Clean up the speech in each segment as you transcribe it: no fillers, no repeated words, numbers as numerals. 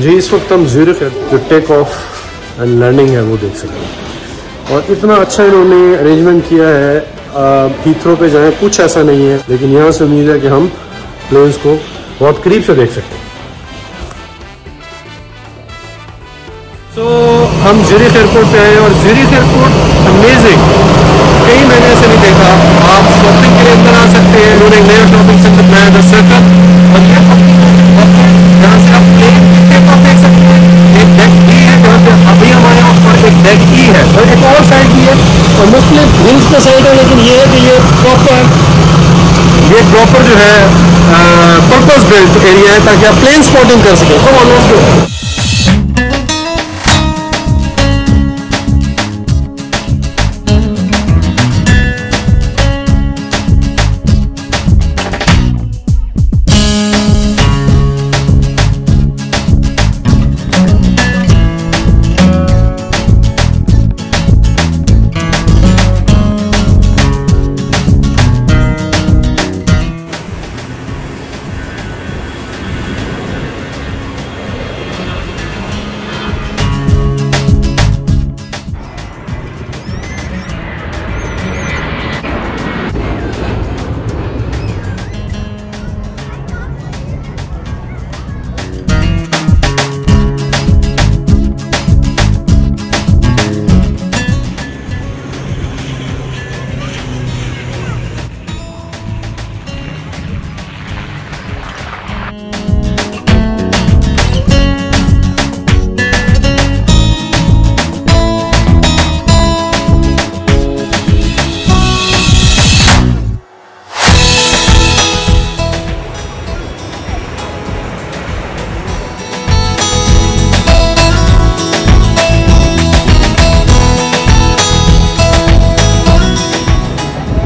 जी इस वक्त हम ज़ूरिख जो टेक ऑफ एंड लैंडिंग है वो देख सकते हैं और इतना अच्छा इन्होंने अरेंजमेंट किया है। हीथ्रो पे जाएं कुछ ऐसा नहीं है, लेकिन यहाँ से उम्मीद है कि हम प्लेन्स को बहुत करीब से देख सकते हैं। तो हम ज़ूरिख एयरपोर्ट पे आए और ज़ूरिख एयरपोर्ट अमेजिंग, कई महीने से नहीं देखा। आप शॉपिंग के लिए अंदर आ सकते हैं, इन्होंने एक नया शॉपिंग सेंटर बनाया था सर्कल, और यहाँ से आप प्लेन देख सकते हैं। एक डेक ई है जहाँ पे अभी हम आए और एक डेक ई है और एक और साइड भी है और मुख्तलिफ हिल्स का साइड है, लेकिन ये है कि ये प्रॉपर जो है पर्पस बिल्ट एरिया है ताकि आप प्लेन स्पॉटिंग कर सकें। तो almost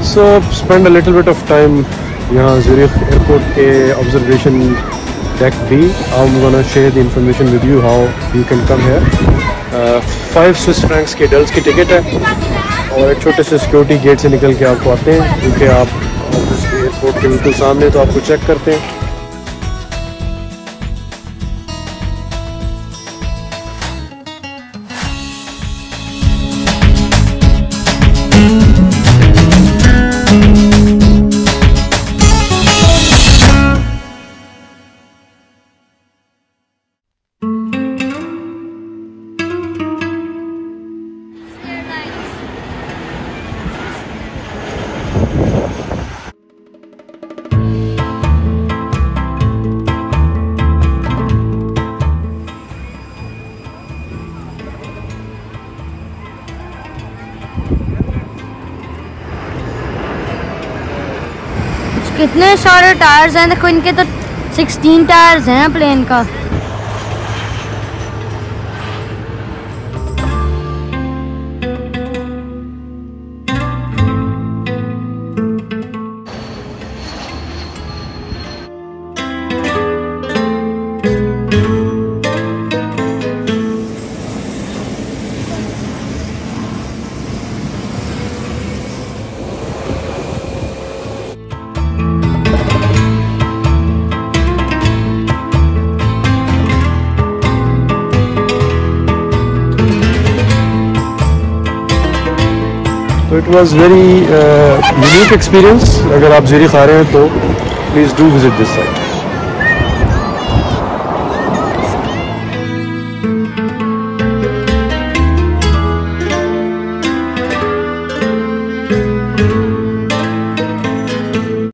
So spend a little bit of time यहाँ ज़ूरिख एयरपोर्ट के ऑब्जर्वेशन डेक भी। I'm gonna share the information with you how you can come here। 5 Swiss francs के डल्स की टिकट है और एक छोटे से सिक्योरिटी गेट से निकल के आपको आते हैं, क्योंकि आप एयरपोर्ट के बिल्कुल सामने तो आपको चेक करते हैं। कितने सारे टायर्स हैं, देखो इनके तो 16 टायर्स हैं प्लेन का। तो it was very unique experience. अगर आप ज़ूरिख आ रहे हैं तो please do visit this site.